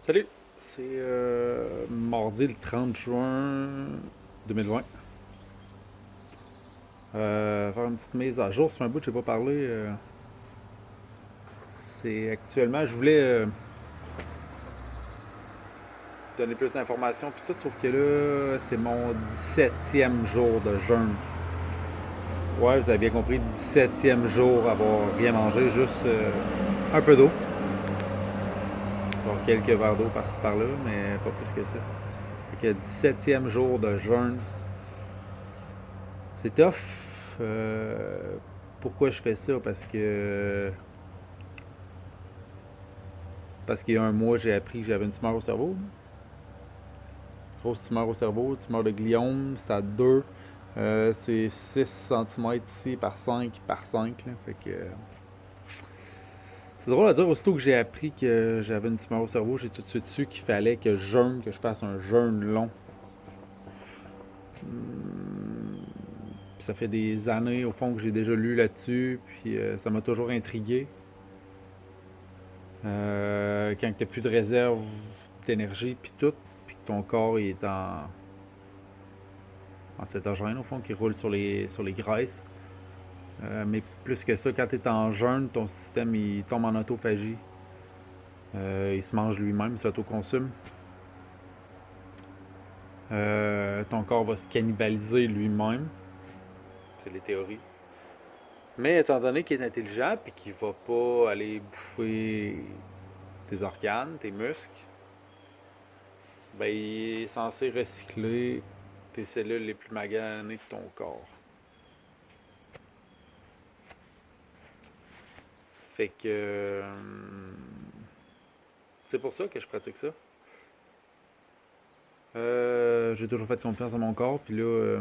Salut, c'est mardi le 30 juin 2020. Faire une petite mise à jour, c'est un bout que je n'ai pas parlé. C'est actuellement, je voulais donner plus d'informations puis tout, sauf que là, c'est mon 17e jour de jeûne. Ouais, vous avez bien compris, 17e jour à avoir rien mangé, juste un peu d'eau. Bon, quelques verres d'eau par-ci par-là, mais pas plus que ça. Fait que 17e jour de jeûne, c'est tough. Pourquoi je fais ça? Parce qu'il y a un mois, j'ai appris que j'avais une tumeur au cerveau. Grosse tumeur au cerveau, tumeur de gliome, ça 2. C'est 6 cm ici par 5 par 5. Là. Fait que, c'est drôle à dire, aussitôt que j'ai appris que j'avais une tumeur au cerveau, j'ai tout de suite su qu'il fallait que je jeûne, que je fasse un jeûne long. Puis ça fait des années, au fond, que j'ai déjà lu là-dessus, puis ça m'a toujours intrigué. Quand tu n'as plus de réserve d'énergie, puis tout, puis que ton corps est en cétogène, au fond, qui roule sur les graisses. Mais plus que ça, quand tu es en jeûne, ton système il tombe en autophagie. Il se mange lui-même, il s'autoconsume. Ton corps va se cannibaliser lui-même. C'est les théories. Mais étant donné qu'il est intelligent et qu'il va pas aller bouffer tes organes, tes muscles, ben, il est censé recycler tes cellules les plus maganées de ton corps. Fait que c'est pour ça que je pratique ça. J'ai toujours fait confiance à mon corps, puis là,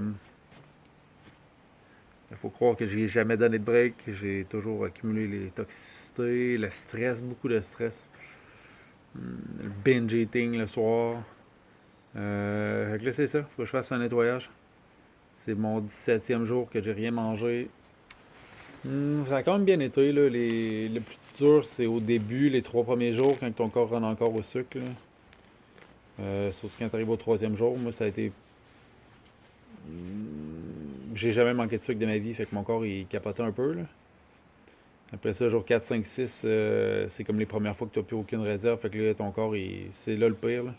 il faut croire que j'ai jamais donné de break. J'ai toujours accumulé les toxicités, le stress, beaucoup de stress. Le binge eating le soir. Fait que là, c'est ça. Faut que je fasse un nettoyage. C'est mon 17e jour que j'ai rien mangé. Ça a quand même bien été. Là. Le plus dur, c'est au début, les 3 premiers jours, quand ton corps rend encore au sucre. Là. Surtout quand tu arrives au 3e jour. Moi, ça a été. J'ai jamais manqué de sucre de ma vie, fait que mon corps il capotait un peu. Là. Après ça, jour 4, 5, 6, c'est comme les premières fois que tu n'as plus aucune réserve. Fait que là, ton corps, c'est là le pire. Là.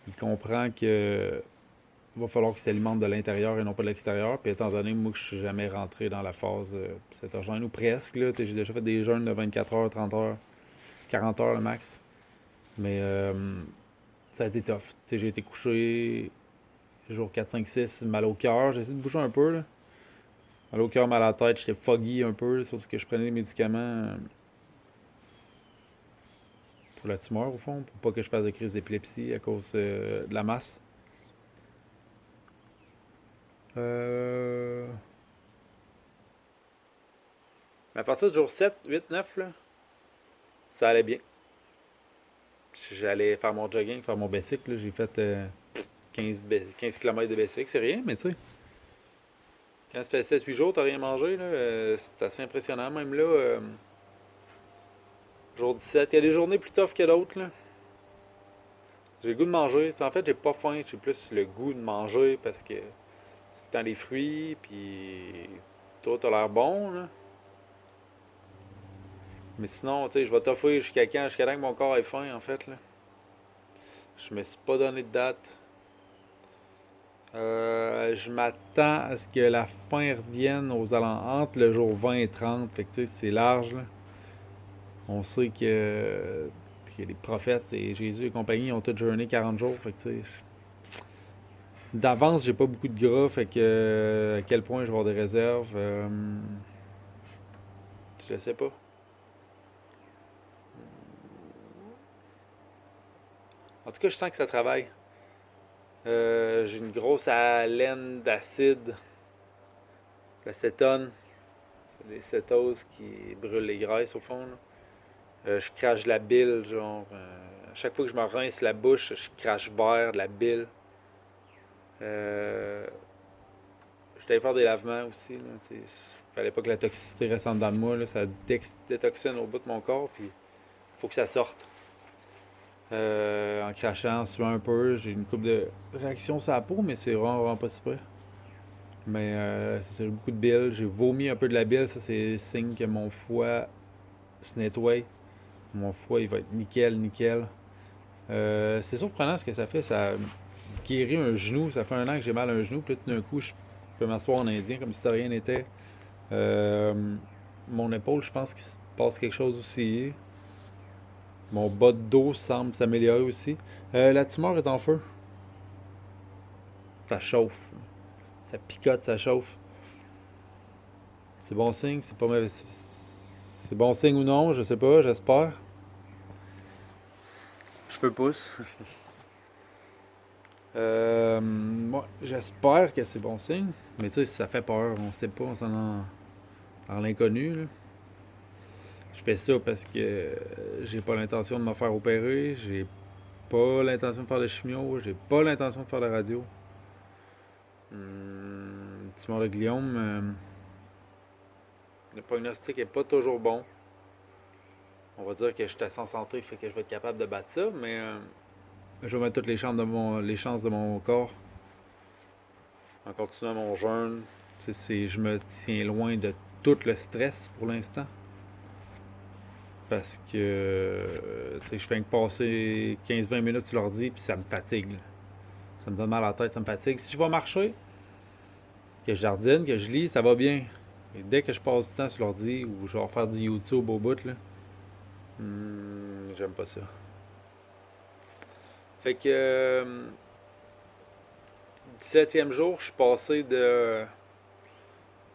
Il comprend que va falloir qu'il s'alimente de l'intérieur et non pas de l'extérieur. Puis étant donné, moi, que je suis jamais rentré dans la phase cétogène ou presque, là, j'ai déjà fait des jeûnes de 24 heures, 30 heures, 40 heures le max. Mais ça a été tough. J'ai été couché jour 4, 5, 6, mal au cœur. J'ai essayé de bouger un peu. Là. Mal au cœur, mal à la tête, j'étais foggy un peu, surtout que je prenais des médicaments pour la tumeur, au fond, pour pas que je fasse de crise d'épilepsie à cause de la masse. Euh... Mais à partir du jour 7, 8, 9, là, ça allait bien. J'allais faire mon jogging, faire mon basic. Là. J'ai fait 15 km de basic. C'est rien, mais tu sais, quand ça fait 7-8 jours, t'as rien mangé, là, c'est assez impressionnant. Même là, jour 17, il y a des journées plus tough que d'autres. Là. J'ai le goût de manger. En fait, j'ai pas faim, j'ai plus le goût de manger parce que c'est le temps des fruits, puis toi, t'as l'air bon. Là. Mais sinon, tu sais, je vais t'offrir jusqu'à temps que mon corps ait faim, en fait. Là. Je me suis pas donné de date. Je m'attends à ce que la fin revienne aux alentours entre le jour 20 et 30. Fait que tu sais, c'est large. Là. On sait que les prophètes et Jésus et compagnie ont tous jeûné 40 jours. Fait que tu sais, d'avance, j'ai pas beaucoup de gras. Fait que à quel point je vais avoir des réserves, je sais pas. En tout cas, je sens que ça travaille. J'ai une grosse haleine d'acide, l'acétone. C'est des cétoses qui brûlent les graisses au fond. Là. Je crache de la bile, genre. À chaque fois que je me rince la bouche, je crache vert de la bile. Euh, je suis allé faire des lavements aussi. Il fallait pas que la toxicité reste en dedans de moi. Là, ça détoxine au bout de mon corps, puis il faut que ça sorte. en crachant, en suant un peu. J'ai une coupe de réaction sur la peau, mais c'est vraiment pas si pire. Mais c'est beaucoup de bile. J'ai vomi un peu de la bile. Ça, c'est signe que mon foie se nettoie. Mon foie, il va être nickel, nickel. C'est surprenant ce que ça fait. Ça guérit un genou. Ça fait un an que j'ai mal à un genou. Puis là, tout d'un coup, je peux m'asseoir en indien comme si de rien n'était. Mon épaule, je pense qu'il se passe quelque chose aussi. Mon bas de dos semble s'améliorer aussi. La tumeur est en feu. Ça chauffe. Ça picote, ça chauffe. C'est bon signe, c'est pas mauvais. C'est bon signe ou non, je sais pas, j'espère. Cheveux poussent. Moi, j'espère que c'est bon signe. Mais tu sais, ça fait peur, on sait pas, on s'en en dans l'inconnu. Là. Je fais ça parce que j'ai pas l'intention de me faire opérer, j'ai pas l'intention de faire de chimio, j'ai pas l'intention de faire de radio. Tumeur de gliome, le prognostic est pas toujours bon. On va dire que je suis assez en santé, fait que je vais être capable de battre ça, mais je vais mettre toutes les chances de mon corps en continuant mon jeûne. Je me tiens loin de tout le stress pour l'instant. Parce que je fais que passer 15-20 minutes sur l'ordi puis ça me fatigue. Là. Ça me donne mal à la tête, ça me fatigue. Si je vais marcher, que je jardine, que je lis, ça va bien. Et dès que je passe du temps sur l'ordi ou je vais faire du YouTube au bout, là, j'aime pas ça. Fait que 17e jour, je suis passé de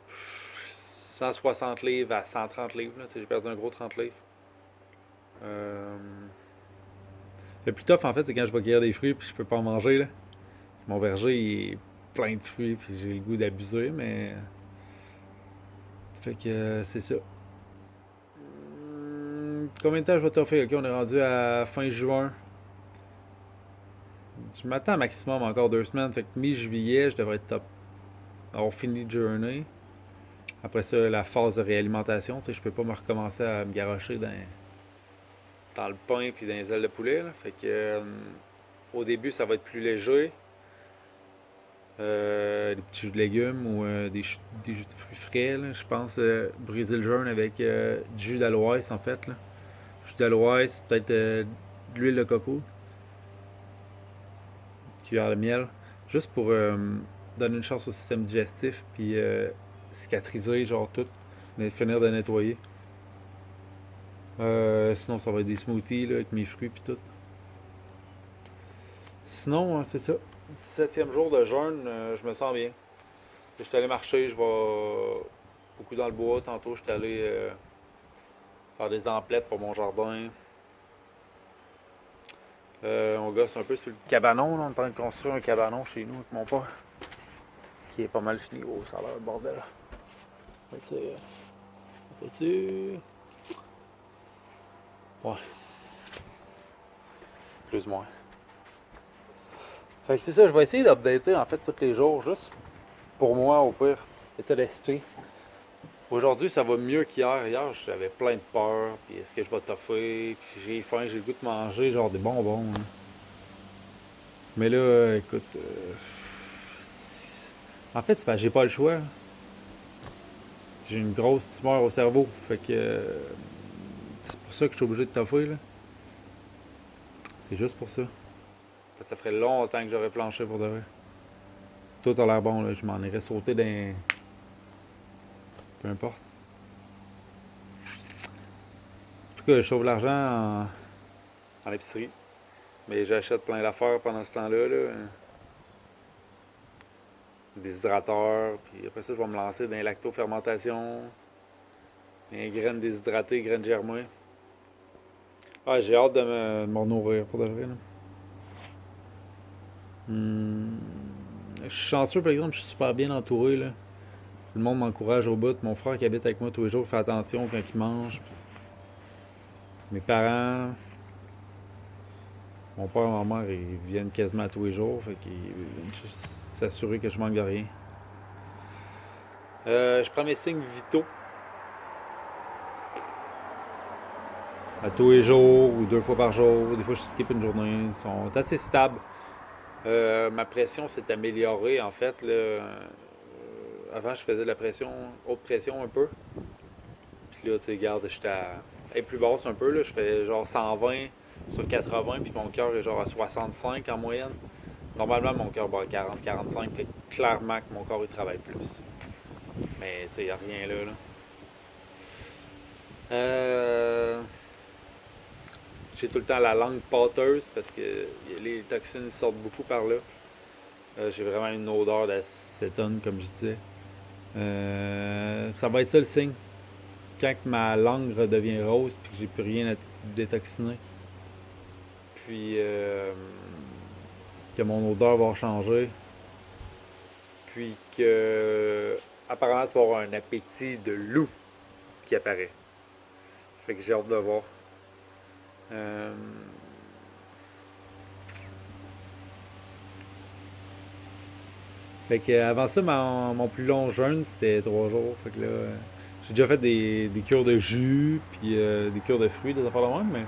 160 livres à 130 livres. J'ai perdu un gros 30 livres. Le plus tough, en fait, c'est quand je vais cueillir des fruits puis je peux pas en manger. Là. Mon verger il est plein de fruits puis j'ai le goût d'abuser, mais. Fait que c'est ça. Combien de temps je vais t'offrir? Ok, on est rendu à fin juin. Je m'attends maximum encore 2 semaines. Fait que mi-juillet, je devrais être top. Avoir fini de journée. Après ça, la phase de réalimentation. Tu sais, je peux pas me recommencer à me garrocher dans le pain puis dans les ailes de poulet. Là. Fait que au début, ça va être plus léger. Des petits jus de légumes ou des jus de fruits frais. Là. Je pense briser le jeûne avec du jus d'aloès en fait. Là. Jus d'aloès, peut-être de l'huile de coco, cuillère de miel, juste pour donner une chance au système digestif puis cicatriser genre tout, finir de nettoyer. Sinon ça va être des smoothies là, avec mes fruits puis tout. Sinon, c'est ça. 17e jour de jeûne, je me sens bien. Je suis allé marcher, je vais beaucoup dans le bois. Tantôt, je suis allé faire des emplettes pour mon jardin. On gosse un peu sur le cabanon. Là. On est en train de construire un cabanon chez nous avec mon père. Qui est pas mal fini. Oh, ça a l'air bordel. Faut-tu. Ouais. Plus ou moins. Fait que c'est ça, je vais essayer d'updater en fait tous les jours, juste pour moi au pire, état d'esprit. Aujourd'hui, ça va mieux qu'hier. Hier, j'avais plein de peur. Puis est-ce que je vais toffer? Puis j'ai faim, j'ai le goût de manger genre des bonbons. Hein. Mais là, écoute. En fait, c'est parce que j'ai pas le choix. J'ai une grosse tumeur au cerveau. Fait que. C'est pour ça que je suis obligé de toffer, là. C'est juste pour ça. Ça ferait longtemps que j'aurais planché pour de vrai. Tout a l'air bon, là. Je m'en irais sauter dans. Peu importe. En tout cas, je sauve l'argent en épicerie. Mais j'achète plein d'affaires pendant ce temps-là. Là. Des hydrateurs. Puis après ça, je vais me lancer dans les lactofermentation. Les graines déshydratées, graines germées. Ah, j'ai hâte de me nourrir pour de vrai. Là. Je suis chanceux, par exemple, je suis super bien entouré. Là. Tout le monde m'encourage au bout. Mon frère qui habite avec moi tous les jours fait attention quand il mange. Mes parents, mon père et ma mère, ils viennent quasiment tous les jours. Fait qu'ils juste s'assurer que je manque de rien. Je prends mes signes vitaux. à tous les jours ou 2 fois par jour. Des fois, je skip une journée. Ils sont assez stables. Ma pression s'est améliorée en fait. Là. Avant, je faisais de la pression, haute pression un peu. Puis là, tu sais, regarde, j'étais elle est plus basse un peu. Là. Je fais genre 120 sur 80, puis mon cœur est genre à 65 en moyenne. Normalement, mon cœur bat à 40-45, fait clairement que mon corps il travaille plus. Mais tu sais, il n'y a rien là. J'ai tout le temps la langue pâteuse parce que les toxines sortent beaucoup par là. J'ai vraiment une odeur d'acétone, comme je disais. Ça va être ça le signe. Quand ma langue redevient rose puis que j'ai plus rien à détoxiner, puis que mon odeur va changer, puis que apparemment tu vas avoir un appétit de loup qui apparaît. Fait que j'ai hâte de voir. Euh, Fait que avant ça, mon plus long jeûne, c'était 3 jours. Fait que là, j'ai déjà fait des cures de jus, puis des cures de fruits, des affaires de même, mais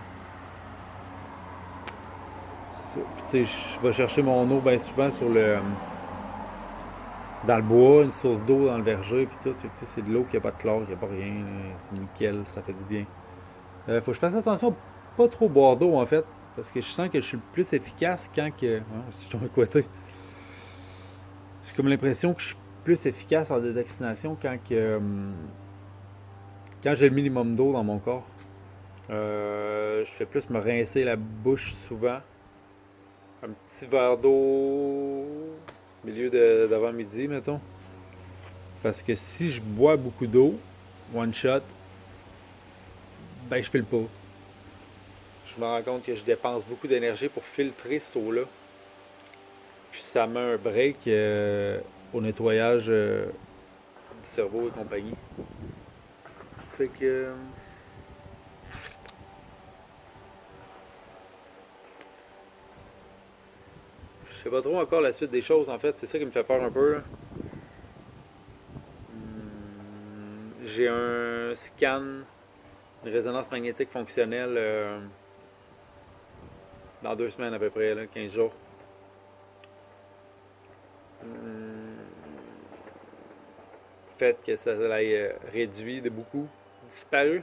c'est ça. Puis tu sais, je vais chercher mon eau bien souvent dans le bois, une source d'eau dans le verger, puis tout. Fait que tu sais, c'est de l'eau qui a pas de chlore, qui a pas rien. C'est nickel, ça fait du bien. Faut que je fasse attention à pas trop boire d'eau en fait, parce que je sens que je suis le plus efficace quand que. Je suis côté. J'ai comme l'impression que je suis plus efficace en détoxination quand j'ai le minimum d'eau dans mon corps. Je fais plus me rincer la bouche souvent. Un petit verre d'eau au milieu d'avant-midi, mettons. Parce que si je bois beaucoup d'eau, one shot, ben je file pas. Je me rends compte que je dépense beaucoup d'énergie pour filtrer ce eau-là. Puis ça met un break au nettoyage du cerveau et compagnie. Fait que je sais pas trop encore la suite des choses en fait. C'est ça qui me fait peur un peu. Là. J'ai un scan, une résonance magnétique fonctionnelle dans 2 semaines à peu près, là, 15 jours. Hum, Fait que ça l'ait réduit de beaucoup, disparu.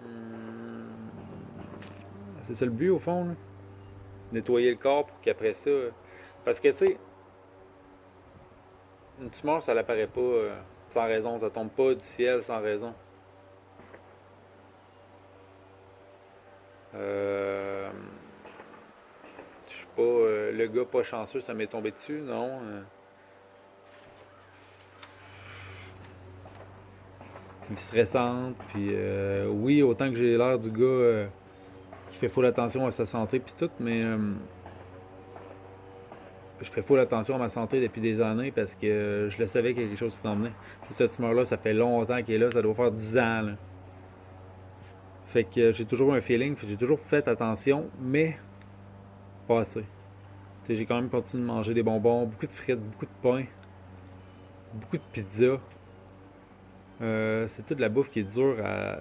Hum, c'est ça le but au fond, là. Nettoyer le corps pour qu'après ça. Parce que tu sais, une tumeur ça n'apparaît pas sans raison, ça tombe pas du ciel sans raison. Euh, je suis pas le gars pas chanceux, ça m'est tombé dessus, non. Vie stressante, puis oui, autant que j'ai l'air du gars qui fait full attention à sa santé puis tout, mais je fais full attention à ma santé depuis des années parce que je le savais qu'il y a quelque chose qui s'en venait. C'est cette tumeur-là, ça fait longtemps qu'elle est là, ça doit faire 10 ans. Là. Fait que j'ai toujours un feeling, j'ai toujours fait attention, mais pas assez. T'sais, j'ai quand même continué de manger des bonbons, beaucoup de frites, beaucoup de pain, beaucoup de pizza. C'est toute la bouffe qui est dure à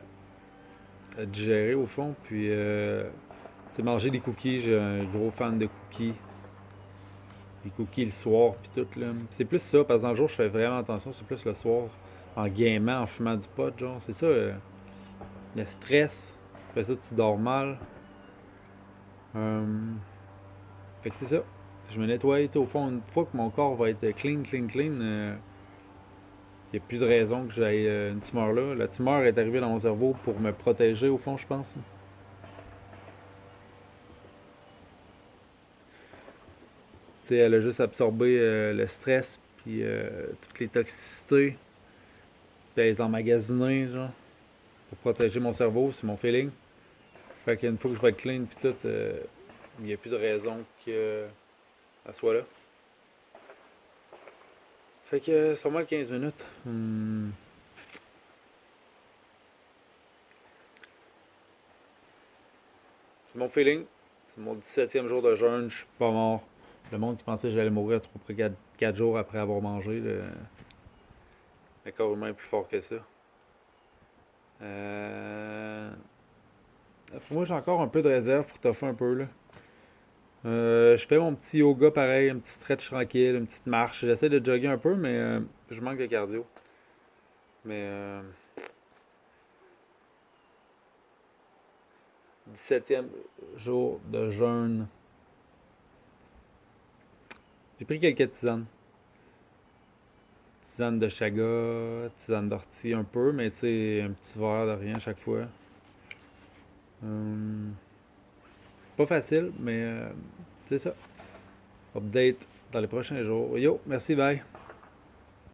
digérer au fond. Puis, manger des cookies, j'ai un gros fan de cookies. Des cookies le soir, puis tout. Là. C'est plus ça, parce que dans le jour, je fais vraiment attention, c'est plus le soir, en gamant, en fumant du pot, genre. C'est ça, le stress. Tu fais ça, tu dors mal. Euh, Fait que c'est ça. Je me nettoie, au fond, une fois que mon corps va être clean, clean, clean, il n'y a plus de raison que j'aille une tumeur là. La tumeur est arrivée dans mon cerveau pour me protéger, au fond, je pense. Tu sais, elle a juste absorbé le stress, puis toutes les toxicités, puis elle les emmagasinées, genre, pour protéger mon cerveau, c'est mon feeling. Fait qu'une fois que je vais être clean, puis tout, il n'y a plus de raison qu'elle soit là. Fait que c'est pas mal 15 minutes. C'est mon feeling. C'est mon 17e jour de jeûne, je suis pas mort. Le monde qui pensait que j'allais mourir 3 4 jours après avoir mangé, Le corps humain est plus fort que ça. Euh... Moi, j'ai encore un peu de réserve pour toffer un peu, là. Je fais mon petit yoga pareil, un petit stretch tranquille, une petite marche. J'essaie de jogger un peu, mais je manque de cardio. Mais 17e jour de jeûne. J'ai pris quelques tisanes. Tisane de chaga, tisane d'ortie un peu, mais tu sais, un petit verre de rien à chaque fois. Hum, c'est pas facile, mais c'est ça. Update dans les prochains jours. Yo, merci, bye.